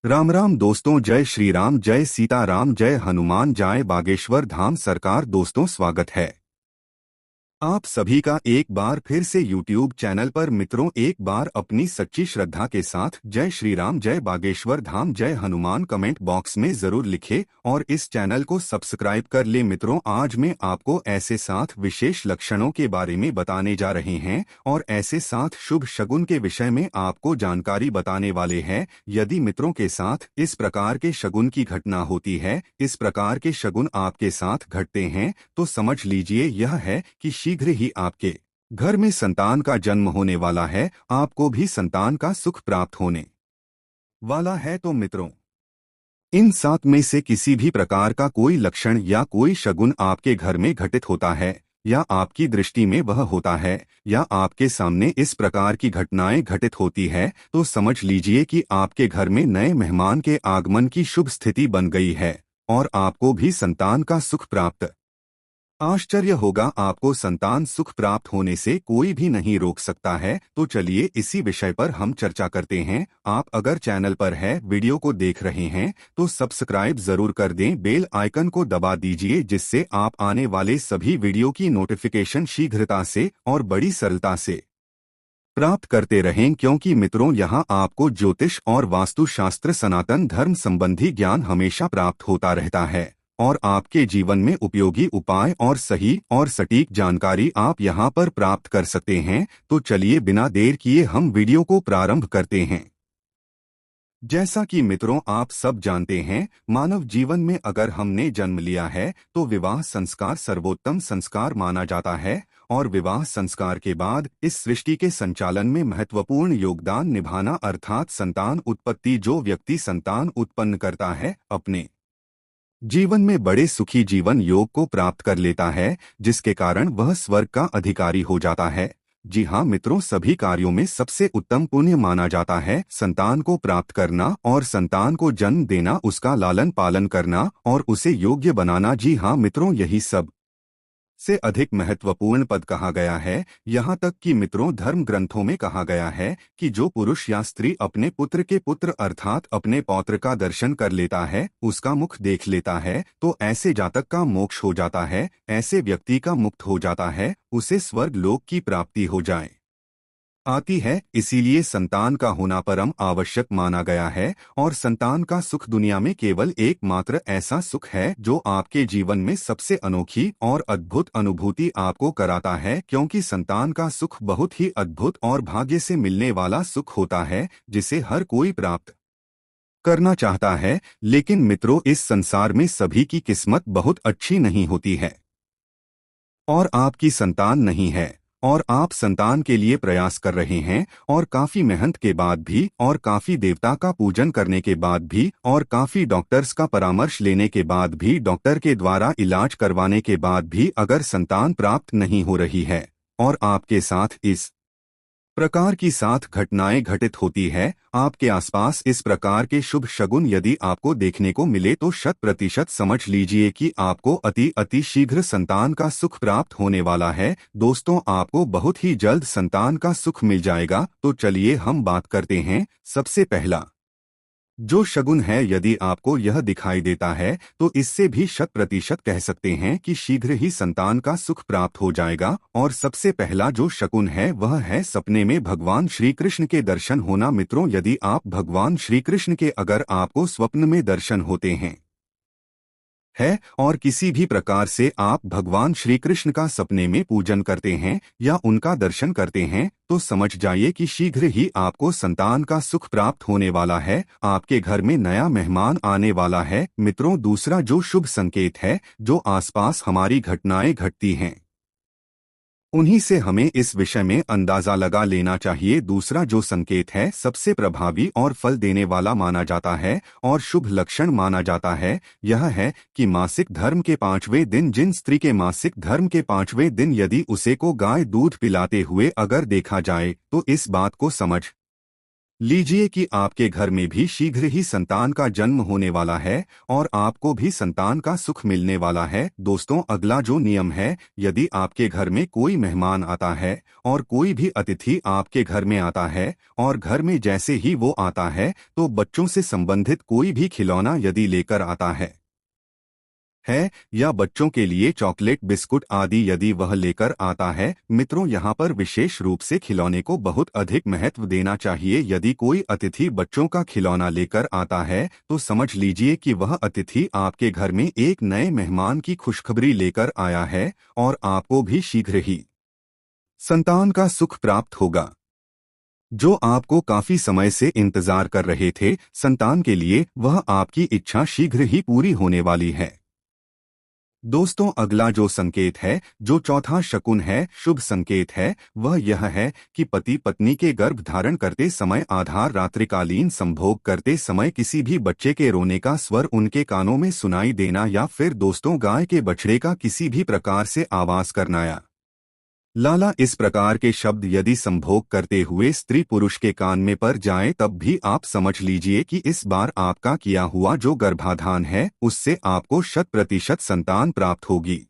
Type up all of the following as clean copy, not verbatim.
राम राम दोस्तों, जय श्री राम, जय सीताराम, जय हनुमान, जय बागेश्वर धाम सरकार। दोस्तों, स्वागत है आप सभी का एक बार फिर से YouTube चैनल पर। मित्रों, एक बार अपनी सच्ची श्रद्धा के साथ जय श्री राम, जय बागेश्वर धाम, जय हनुमान कमेंट बॉक्स में जरूर लिखें और इस चैनल को सब्सक्राइब कर ले। मित्रों, आज मैं आपको ऐसे 7 विशेष लक्षणों के बारे में बताने जा रहे हैं और ऐसे 7 शुभ शगुन के विषय में आपको जानकारी बताने वाले हैं। यदि मित्रों के साथ इस प्रकार के शगुन की घटना होती है, इस प्रकार के शगुन आपके साथ घटते हैं, तो समझ लीजिए यह है कि शीघ्र ही आपके घर में संतान का जन्म होने वाला है, आपको भी संतान का सुख प्राप्त होने वाला है। तो मित्रों, इन 7 में से किसी भी प्रकार का कोई लक्षण या कोई शगुन आपके घर में घटित होता है या आपकी दृष्टि में वह होता है या आपके सामने इस प्रकार की घटनाएं घटित होती है, तो समझ लीजिए कि आपके घर में नए मेहमान के आगमन की शुभ स्थिति बन गई है और आपको भी संतान का सुख प्राप्त। आश्चर्य होगा, आपको संतान सुख प्राप्त होने से कोई भी नहीं रोक सकता है। तो चलिए इसी विषय पर हम चर्चा करते हैं। आप अगर चैनल पर है, वीडियो को देख रहे हैं, तो सब्सक्राइब जरूर कर दें, बेल आइकन को दबा दीजिए, जिससे आप आने वाले सभी वीडियो की नोटिफिकेशन शीघ्रता से और बड़ी सरलता से प्राप्त करते रहें। क्योंकि मित्रों, यहाँ आपको ज्योतिष और वास्तुशास्त्र सनातन धर्म संबंधी ज्ञान हमेशा प्राप्त होता रहता है और आपके जीवन में उपयोगी उपाय और सही और सटीक जानकारी आप यहाँ पर प्राप्त कर सकते हैं। तो चलिए बिना देर किए हम वीडियो को प्रारंभ करते हैं। जैसा कि मित्रों आप सब जानते हैं, मानव जीवन में अगर हमने जन्म लिया है तो विवाह संस्कार सर्वोत्तम संस्कार माना जाता है और विवाह संस्कार के बाद इस सृष्टि के संचालन में महत्वपूर्ण योगदान निभाना, अर्थात संतान उत्पत्ति। जो व्यक्ति संतान उत्पन्न करता है, अपने जीवन में बड़े सुखी जीवन योग को प्राप्त कर लेता है, जिसके कारण वह स्वर्ग का अधिकारी हो जाता है। जी हाँ मित्रों, सभी कार्यों में सबसे उत्तम पुण्य माना जाता है संतान को प्राप्त करना और संतान को जन्म देना, उसका लालन पालन करना और उसे योग्य बनाना। जी हाँ मित्रों, यही सब से अधिक महत्वपूर्ण पद कहा गया है। यहाँ तक कि मित्रों, धर्म ग्रंथों में कहा गया है कि जो पुरुष या स्त्री अपने पुत्र के पुत्र अर्थात अपने पौत्र का दर्शन कर लेता है, उसका मुख देख लेता है, तो ऐसे जातक का मोक्ष हो जाता है, ऐसे व्यक्ति का मुक्त हो जाता है, उसे स्वर्ग लोक की प्राप्ति हो जाए आती है। इसीलिए संतान का होना परम आवश्यक माना गया है और संतान का सुख दुनिया में केवल एकमात्र ऐसा सुख है जो आपके जीवन में सबसे अनोखी और अद्भुत अनुभूति आपको कराता है। क्योंकि संतान का सुख बहुत ही अद्भुत और भाग्य से मिलने वाला सुख होता है, जिसे हर कोई प्राप्त करना चाहता है। लेकिन मित्रों, इस संसार में सभी की किस्मत बहुत अच्छी नहीं होती है और आपकी संतान नहीं है और आप संतान के लिए प्रयास कर रहे हैं और काफी मेहनत के बाद भी और काफी देवता का पूजन करने के बाद भी और काफी डॉक्टर्स का परामर्श लेने के बाद भी, डॉक्टर के द्वारा इलाज करवाने के बाद भी अगर संतान प्राप्त नहीं हो रही है और आपके साथ इस प्रकार की 7 घटनाएं घटित होती है, आपके आसपास इस प्रकार के शुभ शगुन यदि आपको देखने को मिले, तो 100% समझ लीजिए कि आपको अति शीघ्र संतान का सुख प्राप्त होने वाला है। दोस्तों, आपको बहुत ही जल्द संतान का सुख मिल जाएगा। तो चलिए हम बात करते हैं। सबसे पहला जो शगुन है, यदि आपको यह दिखाई देता है तो इससे भी 100% कह सकते हैं कि शीघ्र ही संतान का सुख प्राप्त हो जाएगा। और सबसे पहला जो शगुन है वह है सपने में भगवान श्री कृष्ण के दर्शन होना। मित्रों, यदि आप भगवान श्री कृष्ण के अगर आपको स्वप्न में दर्शन होते हैं है और किसी भी प्रकार से आप भगवान श्री कृष्ण का सपने में पूजन करते हैं या उनका दर्शन करते हैं, तो समझ जाइए कि शीघ्र ही आपको संतान का सुख प्राप्त होने वाला है, आपके घर में नया मेहमान आने वाला है। मित्रों, दूसरा जो शुभ संकेत है, जो आसपास हमारी घटनाएं घटती हैं, उन्हीं से हमें इस विषय में अंदाजा लगा लेना चाहिए। दूसरा जो संकेत है, सबसे प्रभावी और फल देने वाला माना जाता है और शुभ लक्षण माना जाता है, यह है कि मासिक धर्म के 5वें दिन, जिन स्त्री के मासिक धर्म के 5वें दिन यदि उसे को गाय दूध पिलाते हुए अगर देखा जाए, तो इस बात को समझ लीजिए कि आपके घर में भी शीघ्र ही संतान का जन्म होने वाला है और आपको भी संतान का सुख मिलने वाला है। दोस्तों, अगला जो नियम है, यदि आपके घर में कोई मेहमान आता है और कोई भी अतिथि आपके घर में आता है और घर में जैसे ही वो आता है तो बच्चों से संबंधित कोई भी खिलौना यदि लेकर आता है या बच्चों के लिए चॉकलेट, बिस्कुट आदि यदि वह लेकर आता है, मित्रों यहाँ पर विशेष रूप से खिलौने को बहुत अधिक महत्व देना चाहिए। यदि कोई अतिथि बच्चों का खिलौना लेकर आता है तो समझ लीजिए कि वह अतिथि आपके घर में एक नए मेहमान की खुशखबरी लेकर आया है और आपको भी शीघ्र ही संतान का सुख प्राप्त होगा, जो आपको काफी समय से इंतजार कर रहे थे। संतान के लिए वह आपकी इच्छा शीघ्र ही पूरी होने वाली है। दोस्तों, अगला जो संकेत है, जो चौथा शकुन है, शुभ संकेत है, वह यह है कि पति पत्नी के गर्भ धारण करते समय आधार रात्रिकालीन संभोग करते समय किसी भी बच्चे के रोने का स्वर उनके कानों में सुनाई देना या फिर दोस्तों गाय के बछड़े का किसी भी प्रकार से आवाज करना या लाला इस प्रकार के शब्द यदि संभोग करते हुए स्त्री पुरुष के कान में पर जाए, तब भी आप समझ लीजिए कि इस बार आपका किया हुआ जो गर्भाधान है उससे आपको 100% संतान प्राप्त होगी।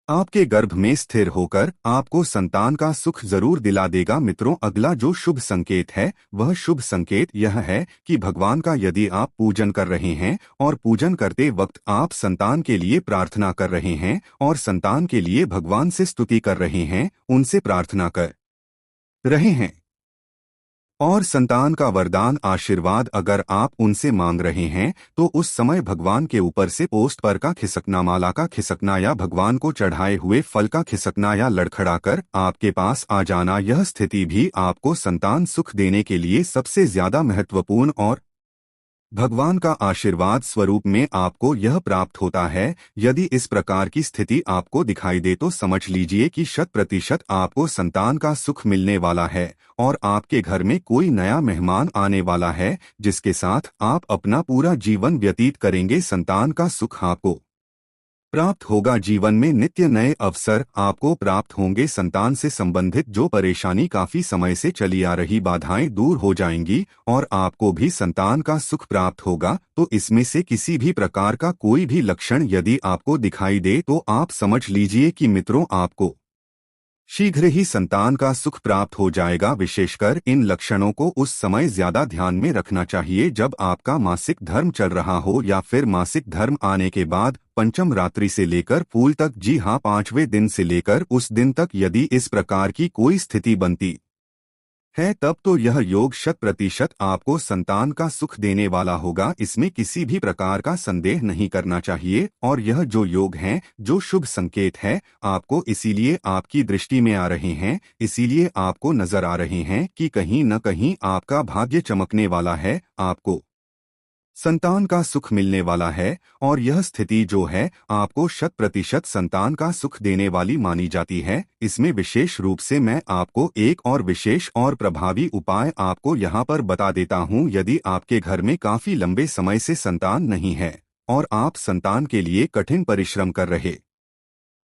आपके गर्भ में स्थिर होकर आपको संतान का सुख जरूर दिला देगा। मित्रों, अगला जो शुभ संकेत है, वह शुभ संकेत यह है कि भगवान का यदि आप पूजन कर रहे हैं और पूजन करते वक्त आप संतान के लिए प्रार्थना कर रहे हैं और संतान के लिए भगवान से स्तुति कर रहे हैं, उनसे प्रार्थना कर रहे हैं और संतान का वरदान आशीर्वाद अगर आप उनसे मांग रहे हैं, तो उस समय भगवान के ऊपर से पोस्ट पर का खिसकना, माला का खिसकना या भगवान को चढ़ाए हुए फल का खिसकना या लड़खड़ाकर आपके पास आ जाना, यह स्थिति भी आपको संतान सुख देने के लिए सबसे ज्यादा महत्वपूर्ण और भगवान का आशीर्वाद स्वरूप में आपको यह प्राप्त होता है। यदि इस प्रकार की स्थिति आपको दिखाई दे तो समझ लीजिए कि 100% आपको संतान का सुख मिलने वाला है और आपके घर में कोई नया मेहमान आने वाला है जिसके साथ आप अपना पूरा जीवन व्यतीत करेंगे। संतान का सुख आपको प्राप्त होगा। जीवन में नित्य नए अवसर आपको प्राप्त होंगे। संतान से संबंधित जो परेशानी काफी समय से चली आ रही बाधाएं दूर हो जाएंगी और आपको भी संतान का सुख प्राप्त होगा। तो इसमें से किसी भी प्रकार का कोई भी लक्षण यदि आपको दिखाई दे तो आप समझ लीजिए कि मित्रों, आपको शीघ्र ही संतान का सुख प्राप्त हो जाएगा। विशेषकर इन लक्षणों को उस समय ज्यादा ध्यान में रखना चाहिए जब आपका मासिक धर्म चल रहा हो या फिर मासिक धर्म आने के बाद पंचम रात्रि से लेकर फूल तक, जी हाँ, 5वें दिन से लेकर उस दिन तक यदि इस प्रकार की कोई स्थिति बनती है, तब तो यह योग 100% आपको संतान का सुख देने वाला होगा। इसमें किसी भी प्रकार का संदेह नहीं करना चाहिए। और यह जो योग हैं, जो शुभ संकेत है, आपको इसीलिए आपकी दृष्टि में आ रहे हैं, इसीलिए आपको नजर आ रहे हैं कि कहीं न कहीं आपका भाग्य चमकने वाला है, आपको संतान का सुख मिलने वाला है। और यह स्थिति जो है आपको 100% संतान का सुख देने वाली मानी जाती है। इसमें विशेष रूप से मैं आपको एक और विशेष और प्रभावी उपाय आपको यहाँ पर बता देता हूँ। यदि आपके घर में काफी लंबे समय से संतान नहीं है और आप संतान के लिए कठिन परिश्रम कर रहे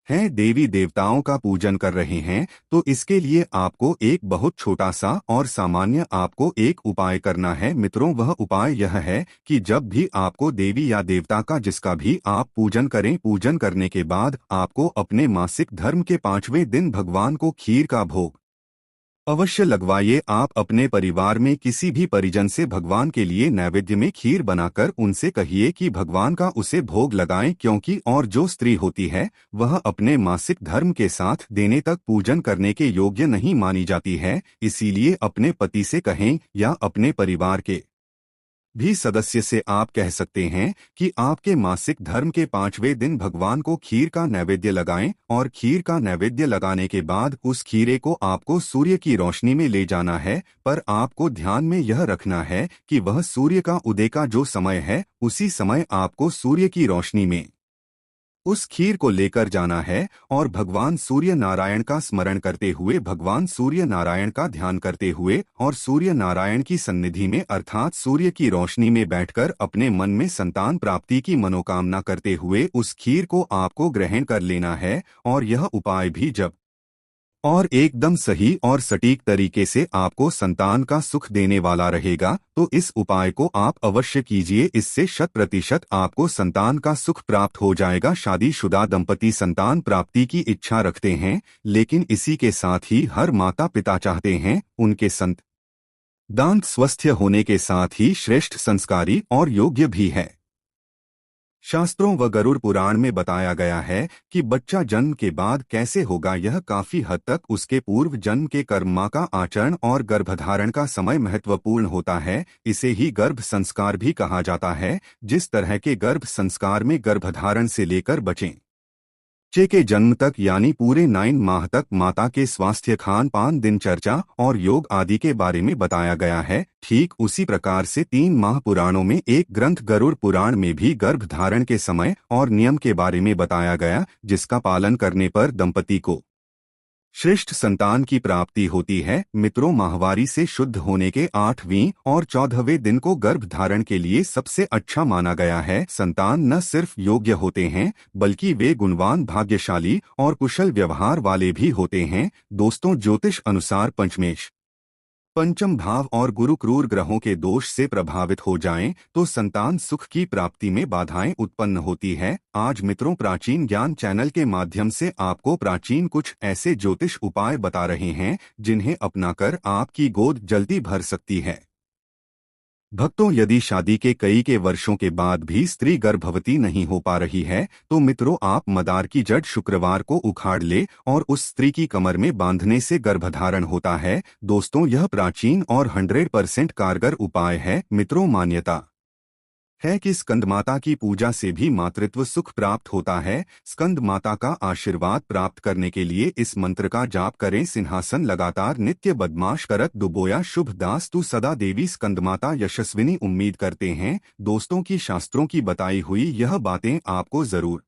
हैं, देवी देवताओं का पूजन कर रहे हैं, तो इसके लिए आपको एक बहुत छोटा सा और सामान्य आपको एक उपाय करना है। मित्रों, वह उपाय यह है कि जब भी आपको देवी या देवता का जिसका भी आप पूजन करें, पूजन करने के बाद आपको अपने मासिक धर्म के 5वें दिन भगवान को खीर का भोग अवश्य लगवाइए। आप अपने परिवार में किसी भी परिजन से भगवान के लिए नैवेद्य में खीर बनाकर उनसे कहिए कि भगवान का उसे भोग लगाएं, क्योंकि और जो स्त्री होती है वह अपने मासिक धर्म के साथ देने तक पूजन करने के योग्य नहीं मानी जाती है। इसीलिए अपने पति से कहें या अपने परिवार के भी सदस्य से आप कह सकते हैं कि आपके मासिक धर्म के 5वें दिन भगवान को खीर का नैवेद्य लगाएं और खीर का नैवेद्य लगाने के बाद उस खीरे को आपको सूर्य की रोशनी में ले जाना है। पर आपको ध्यान में यह रखना है कि वह सूर्य का उदय का जो समय है उसी समय आपको सूर्य की रोशनी में उस खीर को लेकर जाना है और भगवान सूर्य नारायण का स्मरण करते हुए, भगवान सूर्य नारायण का ध्यान करते हुए और सूर्य नारायण की सन्निधि में अर्थात सूर्य की रोशनी में बैठकर अपने मन में संतान प्राप्ति की मनोकामना करते हुए उस खीर को आपको ग्रहण कर लेना है। और यह उपाय भी जब और एकदम सही और सटीक तरीके से आपको संतान का सुख देने वाला रहेगा। तो इस उपाय को आप अवश्य कीजिए, इससे 100% आपको संतान का सुख प्राप्त हो जाएगा। शादीशुदा दंपति संतान प्राप्ति की इच्छा रखते हैं, लेकिन इसी के साथ ही हर माता पिता चाहते हैं उनके संतान स्वस्थ होने के साथ ही श्रेष्ठ संस्कारी और योग्य भी है। शास्त्रों व गरुड़ पुराण में बताया गया है कि बच्चा जन्म के बाद कैसे होगा, यह काफी हद तक उसके पूर्व जन्म के कर्म का आचरण और गर्भधारण का समय महत्वपूर्ण होता है। इसे ही गर्भ संस्कार भी कहा जाता है। जिस तरह के गर्भ संस्कार में गर्भधारण से लेकर बच्चे के जन्म तक यानी पूरे 9 माह तक माता के स्वास्थ्य, खान पान, दिनचर्या और योग आदि के बारे में बताया गया है, ठीक उसी प्रकार से 3 माह पुराणों में एक ग्रंथ गरुड़ पुराण में भी गर्भधारण के समय और नियम के बारे में बताया गया, जिसका पालन करने पर दंपति को श्रेष्ठ संतान की प्राप्ति होती है। मित्रों, माहवारी से शुद्ध होने के 8वें और 14वें दिन को गर्भ धारण के लिए सबसे अच्छा माना गया है। संतान न सिर्फ योग्य होते हैं, बल्कि वे गुणवान, भाग्यशाली और कुशल व्यवहार वाले भी होते हैं। दोस्तों, ज्योतिष अनुसार पंचम भाव और गुरु क्रूर ग्रहों के दोष से प्रभावित हो जाएं तो संतान सुख की प्राप्ति में बाधाएं उत्पन्न होती है। आज मित्रों, प्राचीन ज्ञान चैनल के माध्यम से आपको प्राचीन कुछ ऐसे ज्योतिष उपाय बता रहे हैं जिन्हें अपनाकर आपकी गोद जल्दी भर सकती है। भक्तों, यदि शादी के कई वर्षों के बाद भी स्त्री गर्भवती नहीं हो पा रही है तो मित्रों, आप मदार की जड़ शुक्रवार को उखाड़ ले और उस स्त्री की कमर में बांधने से गर्भधारण होता है। दोस्तों, यह प्राचीन और 100% कारगर उपाय है। मित्रों, मान्यता है कि स्कंद माता की पूजा से भी मातृत्व सुख प्राप्त होता है। स्कंद माता का आशीर्वाद प्राप्त करने के लिए इस मंत्र का जाप करें। सिंहासन लगातार नित्य बदमाश करत दुबोया शुभ दास तू सदा देवी स्कंद माता यशस्विनी। उम्मीद करते हैं दोस्तों की शास्त्रों की बताई हुई यह बातें आपको जरूर